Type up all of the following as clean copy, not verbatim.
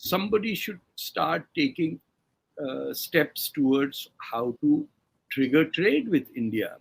somebody should start taking steps towards how to trigger trade with India,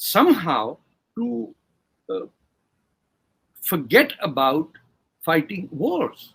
somehow to forget about fighting wars.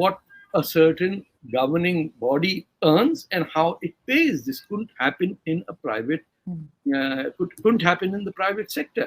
what a certain governing body earns and how it pays. This couldn't happen in a private couldn't happen in the private sector.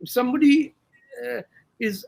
somebody is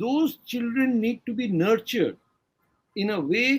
Those children need to be nurtured in a way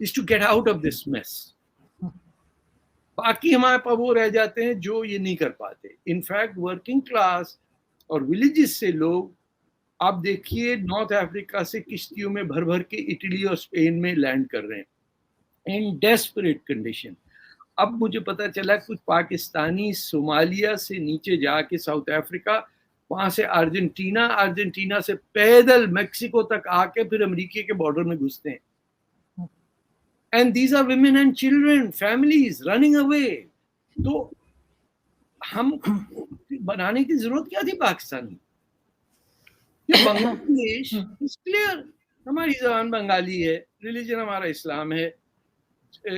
is to get out of this mess. باقی ہمارے پاس وہ رہ جاتے ہیں جو یہ نہیں کر پاتے. انفیکٹ ورکنگ کلاس اور ولیجز سے لوگ آپ دیکھیے نارتھ افریقہ سے کشتیوں میں بھر بھر کے اٹلی اور اسپین میں لینڈ کر رہے ہیں ان ڈیسپریٹ کنڈیشن. اب مجھے پتا چلا کچھ پاکستانی صومالیہ سے نیچے جا کے ساؤتھ افریقہ, وہاں سے ارجنٹینا سے پیدل میکسیکو تک آ کے پھر امریکہ کے بارڈر میں گھستے ہیں. And these are women and children, families running away. تو ہم بنانے کی ضرورت کیا تھی پاکستان میں؟ بنگلہ دیش is clear, ہماری زبان بنگالی ہے, ریلیجن ہمارا اسلام ہے,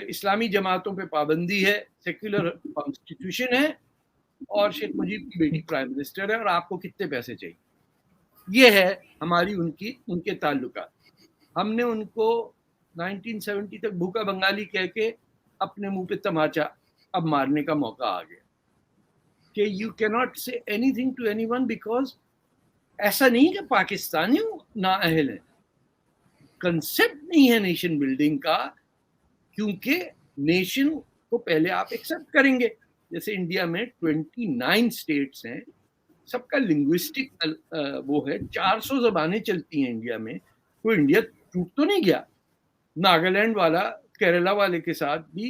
اسلامی جماعتوں پہ پابندی ہے, سیکولر کانسٹیٹیوشن ہے, اور شیخ مجیب کی بیٹی پرائم منسٹر ہے, اور آپ کو کتنے پیسے چاہیے. یہ ہے ہماری ان کے تعلقات. ہم نے ان کو 1970 تک بھوکا بنگالی کہہ کے اپنے منہ پہ تماچا اب مارنے کا موقع آ گیا کہ یو کینٹ سے anything to anyone, because ایسا نہیں کہ پاکستانی نااہل ہیں, کنسپٹ نہیں ہے نیشن بلڈنگ کا, کیونکہ نیشن کو پہلے آپ ایکسپٹ کریں گے. جیسے انڈیا میں 29 اسٹیٹس ہیں, سب کا لنگوسٹک وہ ہے, 400 زبانیں چلتی ہیں انڈیا میں, کوئی انڈیا ٹوٹ تو نہیں گیا. ناگالینڈ والا کیرلا والے کے ساتھ بھی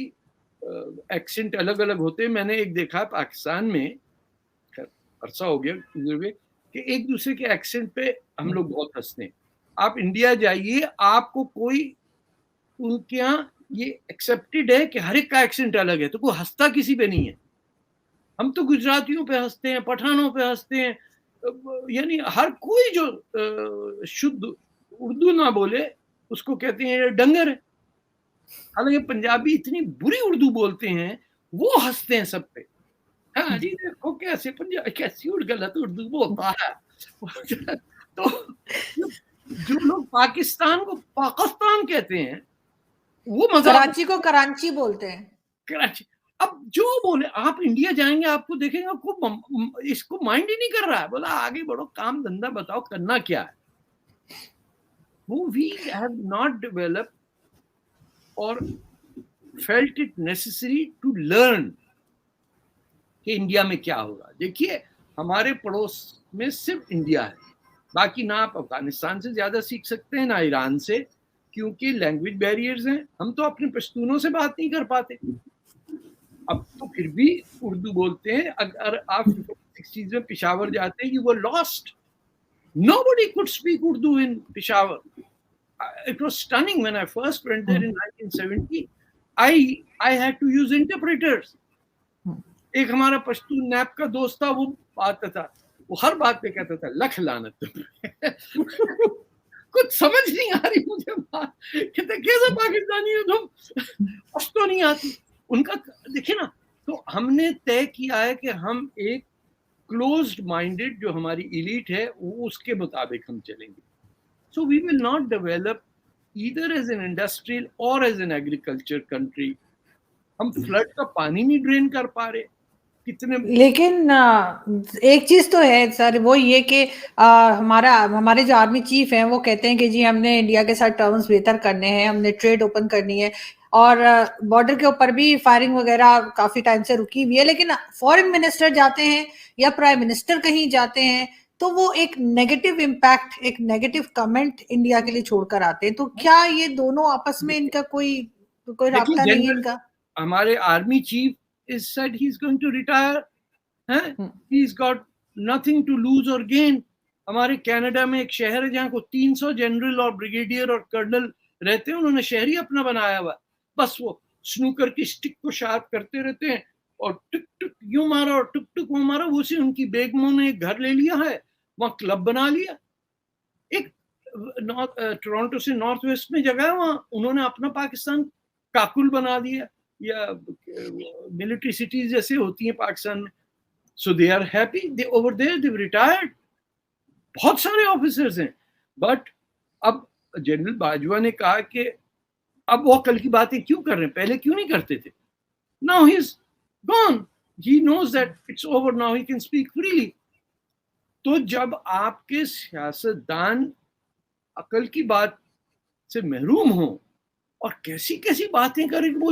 ایکسنٹ الگ الگ ہوتے. میں نے ایک دیکھا پاکستان میں, عرصہ ہو گیا کہ ایک دوسرے کے ایکسنٹ پہ ہم لوگ بہت ہنستے ہیں. آپ انڈیا جائیے, آپ کو کوئی ان کے یہاں یہ ایکسپٹیڈ ہے کہ ہر ایک کا ایکسنٹ الگ ہے, تو کوئی ہنستا کسی پہ نہیں ہے. ہم تو گجراتیوں پہ ہنستے ہیں, پٹھانوں پہ ہنستے ہیں, یعنی ہر کوئی جو شدھ اردو نہ بولے اس کو کہتے ہیں ڈنگر ہے. حالانکہ پنجابی اتنی بری اردو بولتے ہیں, وہ ہنستے ہیں سب پہ. ہاں جی دیکھو کیسے پنجابی کیسی غلط اردو بولتا ہے. تو جو لوگ پاکستان کو پاکستان کہتے ہیں وہ مزہ, کراچی کو کرانچی بولتے ہیں. کراچی, اب جو بولے, آپ انڈیا جائیں گے آپ کو دیکھیں گے, آپ کو اس کو مائنڈ ہی نہیں کر رہا ہے. بولا آگے بڑھو, کام دھندا بتاؤ کرنا کیا ہے. وہ we have not developed or felt it necessary to learn کہ انڈیا میں کیا ہوگا. دیکھیے ہمارے پڑوس میں صرف انڈیا ہے, باقی نہ آپ افغانستان سے زیادہ سیکھ سکتے ہیں نہ ایران سے, کیونکہ لینگویج بیریئرز ہیں. ہم تو اپنے پشتونوں سے بات نہیں کر پاتے. اب تو پھر بھی اردو بولتے ہیں. اگر آپ 60s میں پشاور جاتے ہیں, you were lost. Nobody could speak Urdu in Peshawar. It was stunning when I first went there in 1970. I had to use interpreters. ایک ہمارا پشتون نیپ کا دوست تھا, وہ آتا تھا, وہ ہر بات پہ کہتا تھا لکھ لعنت تم. کچھ سمجھ نہیں آ رہی مجھے بات, کہتے کیسا پاکستانی ہو تم, پشتو نہیں آتی ان کا. دیکھیں نا, تو ہم نے طے کیا ہے کہ ہم ایک کلوزڈ مائنڈیڈ جو ہماری ایلیٹ ہے وہ اس کے مطابق ہم چلیں گے. So we will not develop either as an industrial اور ایز این ایگریکلچر کنٹری. ہم فلڈ کا پانی نہیں ڈرین کر پا رہے کتنے. لیکن ایک چیز تو ہے سر, وہ یہ کہ ہمارے جو آرمی چیف ہیں وہ کہتے ہیں کہ جی ہم نے انڈیا کے ساتھ ٹرمز بہتر کرنے ہیں, ہم نے ٹریڈ اوپن کرنی ہے, اور بارڈر کے اوپر بھی فائرنگ وغیرہ کافی ٹائم سے رکی ہوئی ہے. لیکن فورن منسٹر جاتے ہیں یا پرائم منسٹر کہیں جاتے ہیں تو وہ ایک نیگیٹو امپیکٹ, ایک نیگیٹو کمنٹ انڈیا کے لیے چھوڑ کر آتے ہیں. تو کیا یہ دونوں آپس میں ان کا کوئی رابطہ نہیں ہے ان کا؟ ہمارے army chief is said he's going to retire. He's got nothing to lose or gain. ہمارے کینیڈا میں ایک شہر ہے جہاں کو 300 جنرل اور بریگیڈیئر اور کرنل رہتے ہیں, انہوں نے شہر ہی اپنا بنایا ہوا, بس وہ سنوکر کی سٹک کو شارپ کرتے رہتے ہیں, اور ٹک ٹک یوں مارا اور ٹک ٹک وہ مارا. وہ سے ان کی بیگموں نے ایک گھر لے لیا ہے, وہاں کلب بنا لیا. ایک ٹورانٹو سے نارتھ ویسٹ میں جگہ ہے, وہاں انہوں نے اپنا پاکستان کاکل بنا دیا, یا ملٹری سٹیز جیسے ہوتی ہیں پاکستان میں. So they are happy, they over there, they retired. بہت سارے آفیسرز ہیں. بٹ اب جنرل باجوہ نے کہا کہ اب وہ کل کی باتیں کیوں کر رہے ہیں, پہلے کیوں نہیں کرتے تھے. Now he's gone. He knows that it's over now. He can speak freely. تو جب آپ کے سیاستدان عقل کی بات سے محروم ہوں اور کیسی کیسی باتیں کریں, وہ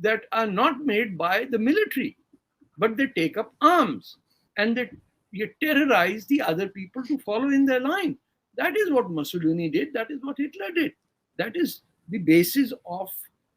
that are not made by the military, but they take up arms and they terrorize the other people to follow in their line. That is what Mussolini did. That is what Hitler did. That is the basis of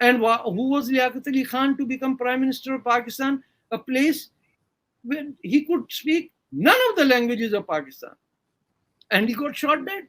and who was Liaquat Ali Khan to become Prime Minister of Pakistan, a place where he could speak none of the languages of Pakistan, and he got shot dead.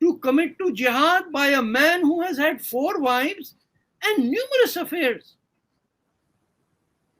to commit to jihad by a man who has had 4 wives and numerous affairs,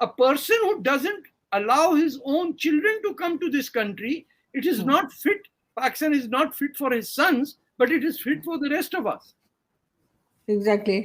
a person who doesn't allow his own children to come to this country, it is not fit. Pakistan is not fit for his sons, but it is fit for the rest of us. Exactly.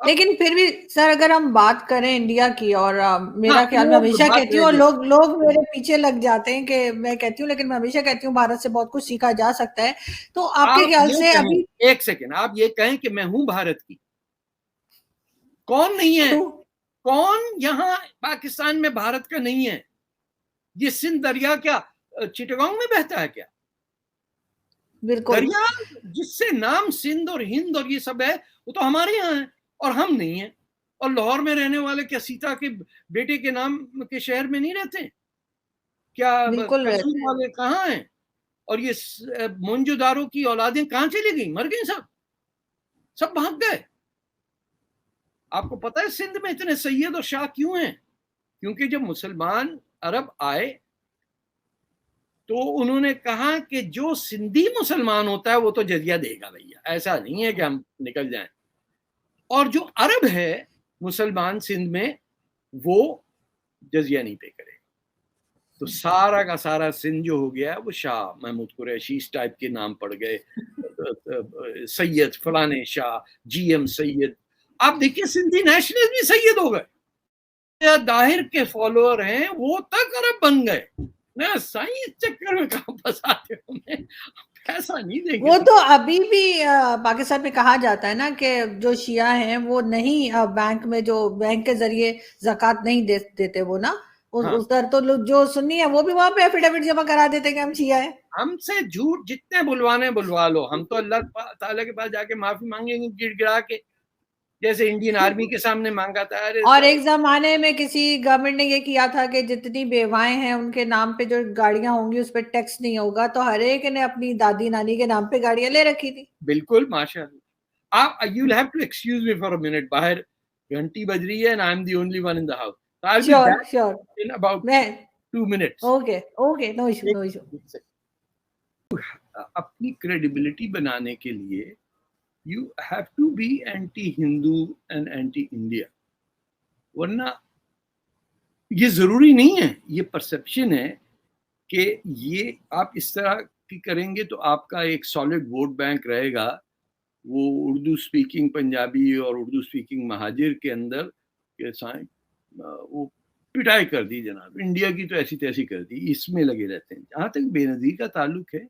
لیکن پھر بھی سر اگر ہم بات کریں India کی، اور میرا ہاں خیال میں وہ ہمیشہ بات کہتی ہوں، رہ اور گئی. لوگ میرے پیچھے لگ جاتے ہیں کہ میں کہتی ہوں، لیکن میں ہمیشہ کہتی ہوں بھارت سے بہت کچھ سیکھا جا سکتا ہے. تو آپ کے آپ خیال یہ سے کہیں، ابھی ایک سیکنڈ، آپ یہ کہیں کہ میں ہوں بھارت کی، کون نہیں ہے؟ کون یہاں پاکستان میں بھارت کا نہیں ہے؟ یہ سندھ دریا کیا چٹگانگ میں بہتا ہے کیا؟ بالکل دریا جس سے نام سندھ اور ہند اور یہ سب ہے، وہ تو ہمارے یہاں ہے اور ہم نہیں ہیں. اور لاہور میں رہنے والے کیا سیتا کے بیٹے کے نام کے شہر میں نہیں رہتے؟ کیا بالکل قصور رہتے ہیں. والے کہاں ہیں؟ اور یہ مونجو داروں کی اولادیں کہاں چلی گئی؟ مر گئی سب بھاگ گئے. آپ کو پتا ہے سندھ میں اتنے سید اور شاہ کیوں ہیں؟ کیونکہ جب مسلمان عرب آئے تو انہوں نے کہا کہ جو سندھی مسلمان ہوتا ہے وہ تو جزیہ دے گا بھیا، ایسا نہیں ہے کہ ہم نکل جائیں. اور جو عرب ہے مسلمان سندھ میں وہ جزیہ نہیں پے کرے. تو سارا کا سارا سندھ جو ہو گیا وہ شاہ محمود قریشی اس ٹائپ کے نام پڑ گئے، سید فلانے شاہ، جی ایم سید. آپ دیکھیے سندھی نیشنل بھی سید ہو گئے، داہر کے فالوور ہیں وہ تک عرب بن گئے. سائنس چکر میں کہاں پھنساتے ہوں، ایسا نہیں دیں گے. وہ تو ابھی بھی پاکستان میں کہا جاتا ہے نا کہ جو شیعہ ہیں وہ نہیں بینک میں، جو بینک کے ذریعے زکوٰۃ نہیں دیتے وہ نا ہاں اس در، تو جو سنی ہے وہ بھی وہاں پہ ایفیڈیوٹ جمع کرا دیتے کہ ہم شیعہ ہیں. ہم سے جھوٹ جتنے بلوانے بلوا لو، ہم تو اللہ تعالیٰ کے پاس جا کے معافی مانگیں گے گڑ گڑا کے، جیسے انڈین آرمی کے سامنے مانگا تھا. ارے اور ایک زمانے میں کسی گورنمنٹ نے یہ کیا تھا کہ جتنی بیوائیں ہیں ان کے نام پہ جو گاڑیاں ہوں گی اس پہ ٹیکس نہیں ہوگا، تو ہر ایک نے اپنی دادی نانی کے نام پہ گاڑیاں لے رکھی تھی. بالکل ماشاء اللہ. آپ you will have to excuse me for a minute, باہر گھنٹی بج رہی ہے and I am the only one in the house. So I'll be sure back sure in about میں 2 minutes. Okay okay, no issue no issue. اپنی credibility بنانے کے لیے you have to be anti Hindu and anti India, ورنہ یہ ضروری نہیں ہے، یہ پرسپشن ہے کہ یہ آپ اس طرح کی کریں گے تو آپ کا ایک سالڈ ووٹ بینک رہے گا. وہ اردو سپیکنگ پنجابی اور اردو سپیکنگ مہاجر کے اندر وہ پٹائی کر دی جناب، انڈیا کی تو ایسی تیسی کر دی، اس میں لگے رہتے ہیں. جہاں تک بے نظیر کا تعلق ہے،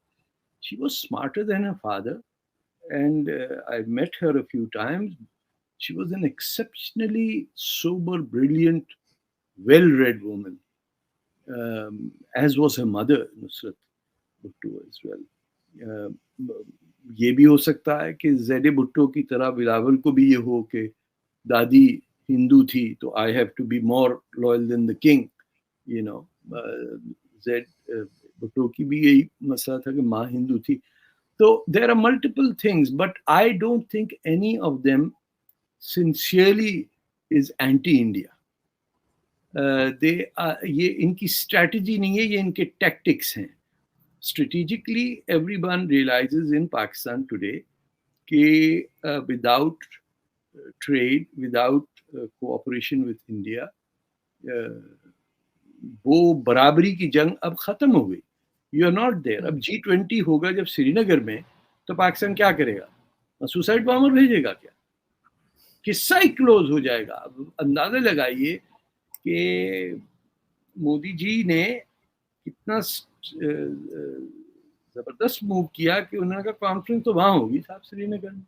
she was smarter than her father and I met her a few times. She was an exceptionally sober, brilliant, well-read woman, as was her mother, Nusrat Bhutto as well. یہ بھی ہو سکتا ہے کہ زید بھٹو کی طرح بلاول کو بھی یہ ہو کہ دادی ہندو تھی تو I have to be more loyal than the king, you know. Zaid Bhutto کی بھی یہی مسئلہ تھا کہ ماں ہندو تھی. تو there are multiple things but I don't think any of them sincerely is anti-India. یہ ان کی اسٹریٹجی نہیں ہے، یہ ان کے ٹیکٹکس ہیں. Strategically, everyone realizes in Pakistan today کہ without trade, without cooperation with India, وہ برابری کی جنگ اب ختم ہو گئی. You are not there. اب G20 ہوگا جب سری نگر میں تو پاکستان کیا کرے گا؟ سوسائڈ بامر بھیجے گا کیا؟ قصہ ہی کلوز ہو جائے گا. اب اندازہ لگائیے کہ مودی جی نے کتنا زبردست موو کیا کہ انہوں نے کہا کانفرنس تو وہاں ہوگی صاحب سری نگر میں.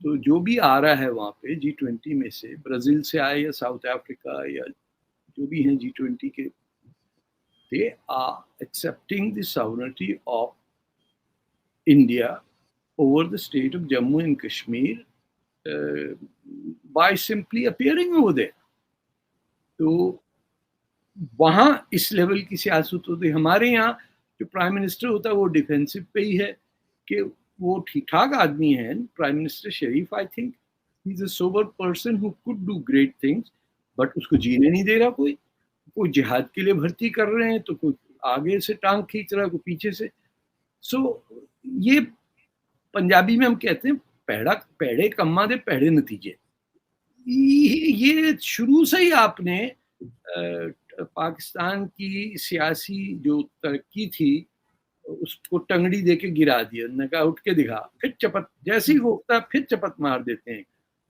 تو جو بھی آ رہا ہے وہاں پہ G20 میں سے، برازیل سے آئے یا ساؤتھ افریقہ یا جو بھی ہیں G20 کے، they are accepting the sovereignty of India over the state of Jammu and Kashmir by simply appearing over there. تو وہاں اس لیول کی سیاست ہوتی ہے. ہمارے یہاں جو پرائم منسٹر ہوتا ہے وہ ڈیفینسو پہ ہی ہے کہ وہ ٹھیک ٹھاک آدمی ہے. Prime minister Sharif I think he is a sober person who could do great things, but اس کو جینے نہیں دے رہا کوئی جہاد کے لیے بھرتی کر رہے ہیں تو کوئی آگے سے ٹانگ کھینچ رہا ہے، کوئی پیچھے سے. سو یہ پنجابی میں ہم کہتے ہیں پیڑے کما دے پیڑے نتیجے. یہ شروع سے ہی آپ نے پاکستان کی سیاسی جو ترقی تھی اس کو ٹنگڑی دے کے گرا دیا. نے کہا اٹھ کے دکھا، پھر چپت جیسے ہی وہ اٹھتا پھر چپت مار دیتے ہیں.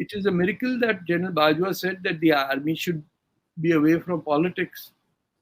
it is a miracle that General Bajwa said that the army should be away from politics.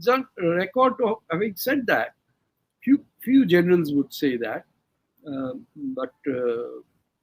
On record of having said that, few generals would say that, but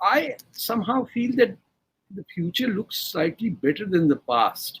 I somehow feel that the future looks slightly better than the past,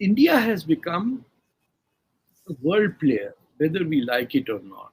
India has become a world player, whether we like it or not.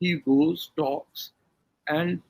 he goes talks, and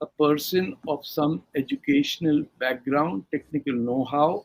a person of some educational background, technical know-how,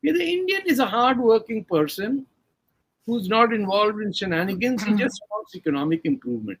The Indian is a hard-working person who's not involved in shenanigans. He just wants economic improvement.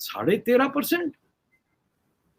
13.5%,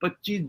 25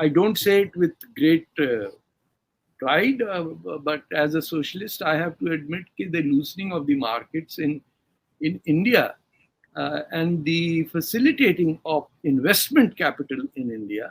I don't say it with great pride, but as a socialist, I have to admit that the loosening of the markets in India and the facilitating of investment capital in India,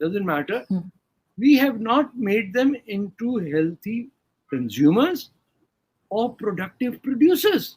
doesn't matter, we have not made them into healthy consumers or productive producers.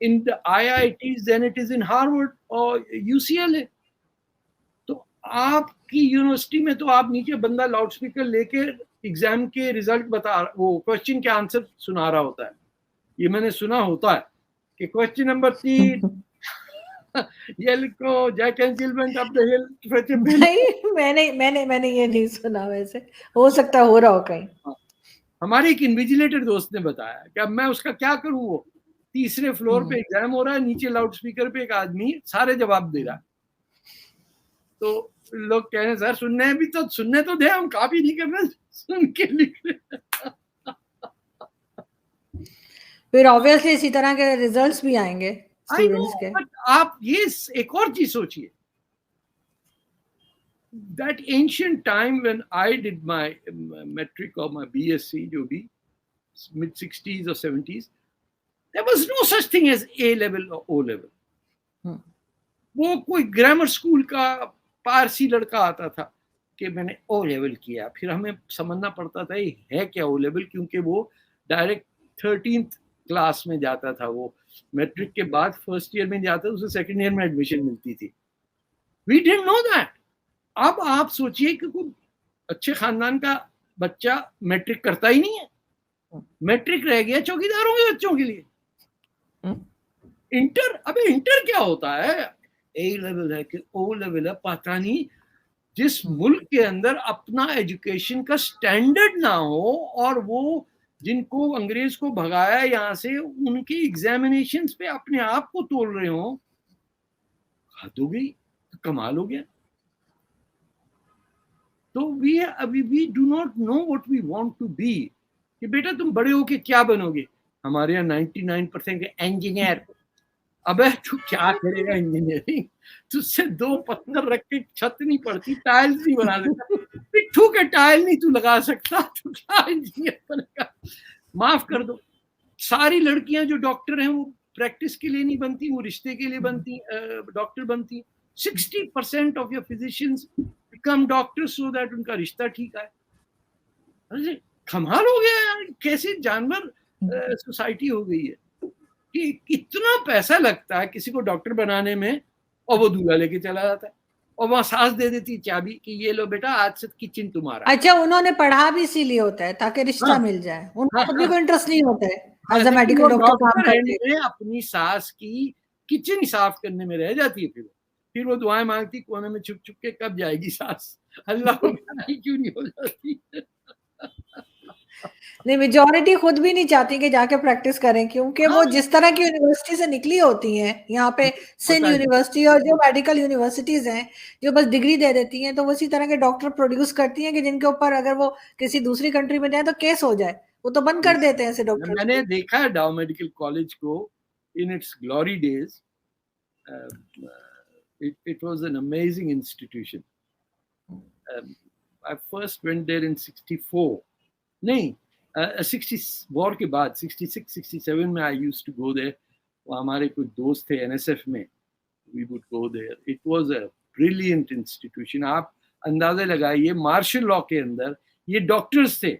in the IITs than it is in Harvard or UCLA. آپ کی university میں تو آپ نیچے بندہ loud speaker لے کے exam کے ریزلٹ وہ کوشچن کے آنسر سنا رہا ہوتا ہے. یہ میں نے سنا ہوتا ہے کہ کوشچن نمبر 3 یہ لکھو جیک اینڈ جلمنٹ اپ دی ہل. نہیں میں نے یہ نہیں سنا, ویسے ہو سکتا ہو رہا ہو کہیں. ہمارے ایک انویجیلیٹر دوست نے بتایا کہ اب میں اس کا کیا کروں, وہ تیسرے فلور پہ ایگزام ہو رہا ہے, نیچے لاؤڈ اسپیکر پہ ایک آدمی سارے جواب دے رہا ہے. تو لوگ کہہ رہے سر سننے بھی تو سننے تو دے, ہم کاپی نہیں کرنا, سن کے لکھ رہے. پھر obviously اسی طرح کے ریزلٹس بھی آئیں گے اسٹوڈنٹس کے. آپ یہ ایک اور چیز سوچئے, that ancient time when I did my metric or my BSc, جو بھی mid 60s or 70s, there was no such thing as A level or O level. وہ کوئی گرامر اسکول کا پارسی لڑکا آتا تھا کہ میں نے او لیول کیا, پھر ہمیں سمجھنا پڑتا تھا یہ ہے کیا او لیول, کیونکہ وہ ڈائریکٹ 13th کلاس میں جاتا تھا, وہ میٹرک کے بعد فرسٹ ایئر میں جاتا تھا, اسے سیکنڈ ایئر میں ایڈمیشن ملتی تھی. وی ڈidn't know that. اب آپ سوچئے کہ کوئی اچھے خاندان کا بچہ میٹرک کرتا ہی نہیں ہے, میٹرک رہ گیا چوکیداروں کے بچوں کے لیے. انٹر, ابھی انٹر کیا ہوتا ہے, اے لیول ہے کہ او لیول ہے, پتہ نہیں. جس ملک کے اندر اپنا ایجوکیشن کا سٹینڈرڈ نہ ہو, اور وہ جن کو انگریز کو بھگایا یہاں سے, ان کی ایگزامینیشنز پہ اپنے آپ کو تول رہے ہوں, حد ہو گئی, کمال ہو گیا. تو we do not know what we want to be. کہ بیٹا تم بڑے ہو کے کیا بنو گے, ہمارے یہاں 99% کے انجینئر. ابے تو کیا کرے گا انجینئرنگ, تجھ سے 2 پتھر رکھ کے چھت نہیں پڑتی, ٹائلز نہیں بنا سکتا, پٹھو کے ٹائل نہیں تو لگا سکتا, تو کیا انجینئر بنے گا. معاف کر دو, ساری لڑکیاں جو ڈاکٹر ہیں وہ پریکٹس کے لیے نہیں بنتی, وہ رشتے کے لیے بنتی, ڈاکٹر بنتی. 60% of your physicians become doctors so that ان کا رشتہ ٹھیک ہے. کمال ہو گیا یار, کیسی جانور سوسائٹی ہو گئی ہے کہ اتنا پیسہ لگتا ہے کسی کو ڈاکٹر بنانے میں, اور وہ دولہا لے کے چلا جاتا ہے, اور وہاں ساس دے دیتی چابی کہ یہ لو بیٹا آج سے کچن تمہارا. اچھا, انہوں نے پڑھا بھی اسی لیے ہوتا ہے تاکہ رشتہ مل جائے, ان کو خود بھی کوئی انٹرسٹ نہیں ہوتا ہے ایز اے میڈیکل ڈاکٹر کام کرتے ہیں. اپنی ساس کی کچن صاف کرنے میں رہ جاتی ہے, پھر وہ دعائیں مانگتی کونے میں چھپ چھپ کے, کب جائے گی ساس, اللہ کو کیوں نہیں ہو جاتی. نہیں, میجورٹی خود بھی نہیں چاہتی کہ جا کے پریکٹس کریں, کیونکہ وہ جس طرح کی یونیورسٹی سے نکلی ہوتی ہیں, یہاں پہ سندھ یونیورسٹی اور جو میڈیکل یونیورسٹیز ہیں جو بس ڈگری دے دیتی ہیں, تو وہ اسی طرح کے ڈاکٹر پروڈیوس کرتی ہیں کہ جن کے اوپر اگر وہ کسی دوسری کنٹری میں جائیں تو کیس ہو جائے, وہ تو بند کر دیتے ہیں ایسے ڈاکٹر. میں نے دیکھا ہے ڈاؤ میڈیکل کالج کو in its glory days. It was an amazing institution. I first went there in 64. نہیں 60 وار کے بعد 66 67 میں I used to go there. وہ ہمارے کچھ دوست تھے NSF میں, we would go there. It was a brilliant institution. آپ اندازہ لگائیے مارشل لاء کے اندر یہ ڈاکٹرز تھے,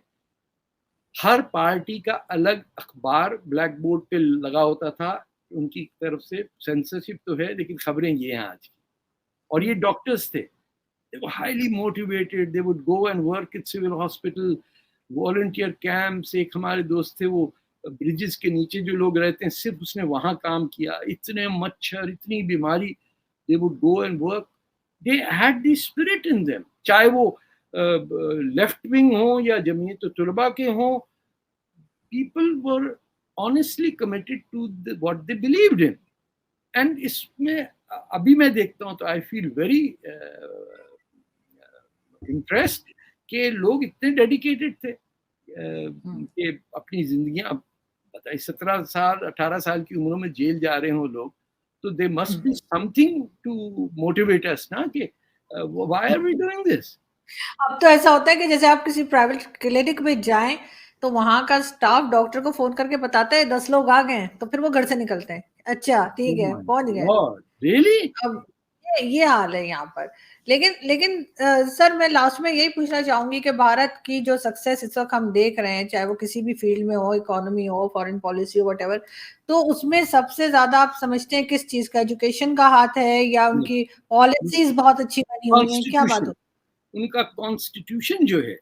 ہر پارٹی کا الگ اخبار بلیک بورڈ پہ لگا ہوتا تھا ان کی طرف سے. سینسرشپ تو ہے لیکن خبریں یہ ہیں آج کی, اور یہ ڈاکٹرز تھے. They were highly motivated. They would go and work at civil hospital, volunteer camps. ایک ہمارے دوست تھے, وہ برجز کے نیچے جو لوگ رہتے ہیں صرف اس نے وہاں کام کیا. اتنے مچھر, اتنی بیماری. They would go and work. They had the spirit in them. چاہے وہ لیفٹ ونگ ہوں یا جمعیت طلباء کے ہوں, people were honestly committed to what they believed in. And اس میں ابھی میں دیکھتا ہوں تو I feel very impressed کہ لوگ اتنے ڈیڈیکیٹڈ تھے کہ اپنی زندگیاں, بتائیے 17 سال 18 سال کی عمروں میں جیل جا رہے ہوں لوگ, تو there must be something to motivate us نا, کہ why are we doing this. اب تو ایسا ہوتا ہے کہ جیسے آپ کسی پرائیویٹ کلینک میں جائیں تو وہاں کا سٹاف ڈاکٹر کو فون کر کے بتاتا ہے 10 لوگ آ گئے ہیں, تو پھر وہ گھر سے نکلتے ہیں, اچھا ٹھیک ہے پہنچ گئے. Really? یہ حال ہے یہاں پر. لیکن سر میں لاسٹ میں یہی پوچھنا چاہوں گی کہ بھارت کی جو سکسیس اس وقت ہم دیکھ رہے ہیں, چاہے وہ کسی بھی فیلڈ میں ہو, اکانومی ہو, فارن پالیسی ہو, واٹ ایور, تو اس میں سب سے زیادہ آپ سمجھتے ہیں کس چیز کا, ایجوکیشن کا ہاتھ ہے یا ان کی پالیسیز بہت اچھی بنی ہوئی ہیں, کیا بات کانسٹیٹیوشن, ان کا کانسٹیٹیوشن جو ہے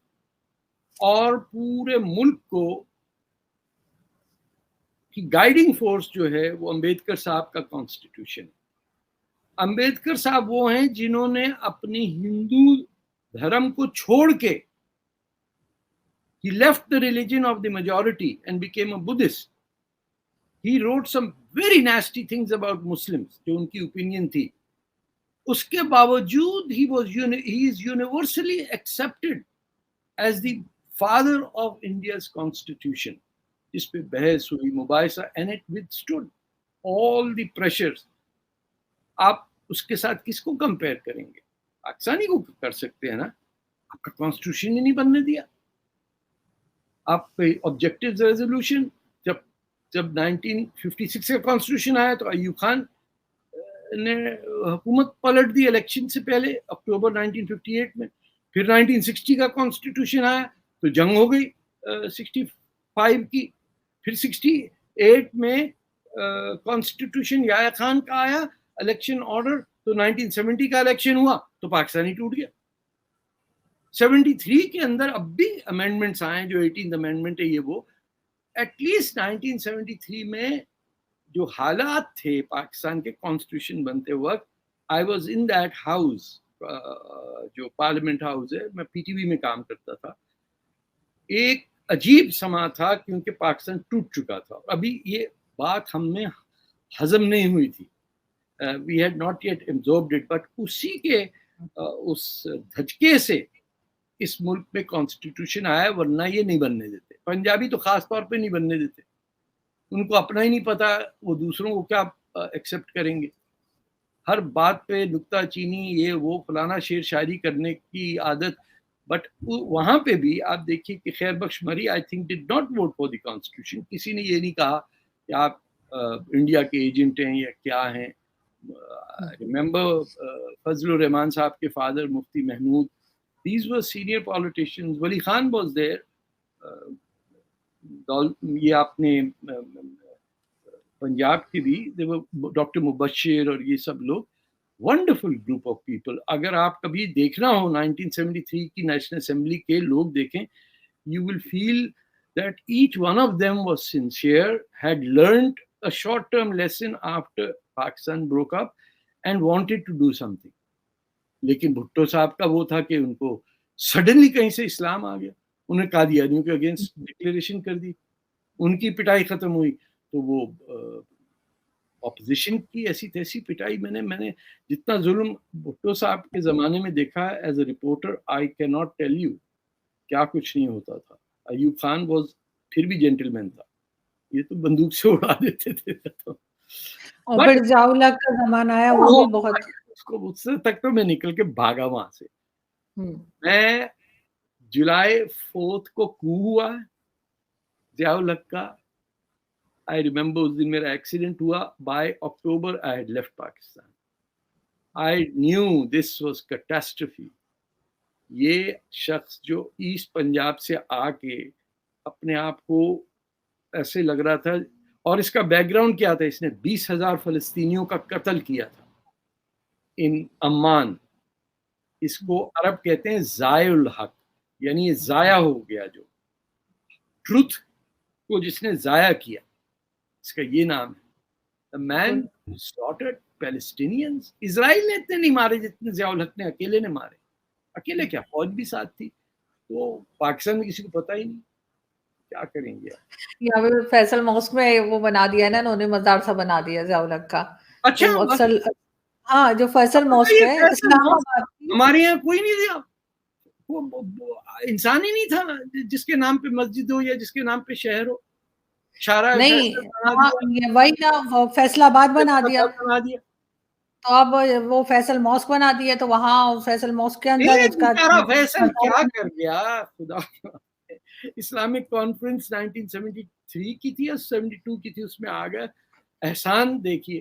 اور پورے ملک کو کی گائیڈنگ فورس جو ہے وہ امبیڈکر صاحب کا کانسٹیٹیوشن. امبیڈکر صاحب وہ ہیں جنہوں نے اپنی ہندو دھرم کو چھوڑ کے he left the religion of the majority and became a Buddhist. He wrote some very nasty things about Muslims جو ان کی opinion تھی. اس کے باوجود he is universally accepted as the father of India's constitution, جس پہ بحث ہوئی, مباحثہ, and it withstood all the pressures. آپ اس کے ساتھ کس کو کمپیئر کریں گے؟ پاکستانی کو کر سکتے ہیں نا, آپ کا کانسٹیٹیوشن ہی نہیں بننے دیا. آپ پہ آبجیکٹیو ریزولوشن, جب 1956 کا کانسٹیٹیوشن آیا تو ایوب خان نے حکومت پلٹ دی الیکشن سے پہلے اکتوبر 1958 میں. پھر 1960 کا کانسٹیٹیوشن آیا تو جنگ ہو گئی 65 کی. پھر 68 میں کانسٹیٹیوشن یحییٰ خان کا آیا, الیکشن آرڈر, تو 1970 کا الیکشن ہوا تو پاکستان ہی ٹوٹ گیا. 73 کے اندر اب بھی امینڈمنٹس آئے جو 18th امینڈمنٹ ہے یہ وہ, ایٹ لیسٹ 1973 میں جو حالات تھے پاکستان کے کانسٹیٹیوشن بنتے وقت, I was in that house, جو پارلیمنٹ ہاؤس ہے, میں پی ٹی وی میں کام کرتا تھا. ایک عجیب سما تھا کیونکہ پاکستان ٹوٹ چکا تھا, ابھی یہ بات ہم میں ہضم نہیں ہوئی تھی, we had not yet absorbed it, but اسی کے اس دھچکے سے اس ملک میں کانسٹیٹیوشن آیا, ورنہ یہ نہیں بننے دیتے. پنجابی تو خاص طور پہ نہیں بننے دیتے, ان کو اپنا ہی نہیں پتا وہ دوسروں کو کیا ایکسیپٹ کریں گے. ہر بات پہ نکتہ چینی, یہ وہ فلانا شعر شاعری کرنے کی عادت. بٹ وہاں پہ بھی آپ دیکھیے کہ Khair Bakhsh Marri I think did not vote for the constitution. کسی نے یہ نہیں کہا کہ آپ انڈیا کے ایجنٹ ہیں یا کیا ہیں. ریممبر فضل الرحمان صاحب کے father Mufti Mahmood, these were senior politicians. ولی خان was there. یہ آپ نے پنجاب کی بھی ڈاکٹر مبشر اور یہ سب لوگ, ونڈرفل گروپ آف پیپل. اگر آپ کبھی دیکھنا ہو 1973 کی نیشنل اسمبلی کے لوگ دیکھیں, you will feel that each one of them was sincere, had learned a short-term lesson after Pakistan broke up and wanted to do something. لیکن بھٹو صاحب کا وہ تھا کہ ان کو سڈنلی کہیں سے اسلام آ گیا, انہیں قادیانیوں کے اگینسٹ ڈکلیریشن کر دی, ان کی پٹائی ختم ہوئی تو وہ اپوزیشن کی ایسی تیسی پٹائی. میں نے جتنا ظلم بھٹو صاحب کے زمانے میں دیکھا as a reporter, I can not tell you کیا کچھ نہیں ہوتا تھا. ایوب خان واز پھر بھی جینٹل مین تھا, یہ تو بندوق سے اڑا دیتے تھے. اور پھر ضیاء کا زمانہ آیا, وہ بھی بہت, اس تک تو میں نکل کے بھاگا وہاں سے. میں جولائی 4 کو کو ہوا ضیاء الحق کا, I remember اس دن میرا ایکسیڈنٹ ہوا. by October I had left Pakistan. I knew this was catastrophe. یہ شخص جو ایسٹ پنجاب سے آ کے اپنے آپ کو ایسے لگ رہا تھا, اور اس کا بیک گراؤنڈ کیا تھا, اس نے 20,000 فلسطینیوں کا قتل کیا تھا ان عمان. اس کو عرب کہتے ہیں ضائع الحق, یعنی یہ ضائع ہو گیا, جو ٹروتھ کو جس نے ضائع کیا, اس کا یہ نام ہے. The man slaughtered Palestinians. اسرائیل نے اتنے نہیں مارے جتنے ضیاء الحق نے اکیلے نے مارے. اکیلے کیا, فوج بھی ساتھ تھی. تو پاکستان میں کسی کو پتہ ہی نہیں, کیا کریں گے. یہاں پہ فیصل موسک میں وہ بنا دیا نا انہوں نے, مزار سا بنا دیا ضیاء الحق کا. اچھا, اکثر ہاں جو فیصل موسک ہے اسلام آباد, ہمارے یہاں کوئی نہیں تھا, وہ انسان ہی نہیں تھا جس کے نام پہ مسجد ہو یا جس کے نام پہ شہر ہو. نہیں وہی نا, فیصل آباد بنا دیا, تو اب وہ فیصل موسک بنا دیا, تو وہاں فیصل موسک کے اندر اس کا فیصل کیا کر گیا خدا. اسلامک کانفرنس 1973 کی تھی یا 72 کی تھی, اس میں آ گیا. احسان دیکھیے,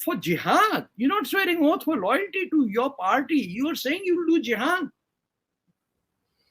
for jihad. You're not swearing oath for loyalty to your party. You are saying you will do jihad.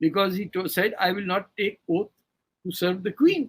because he said I will not take oath to serve the queen.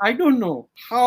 I don't know how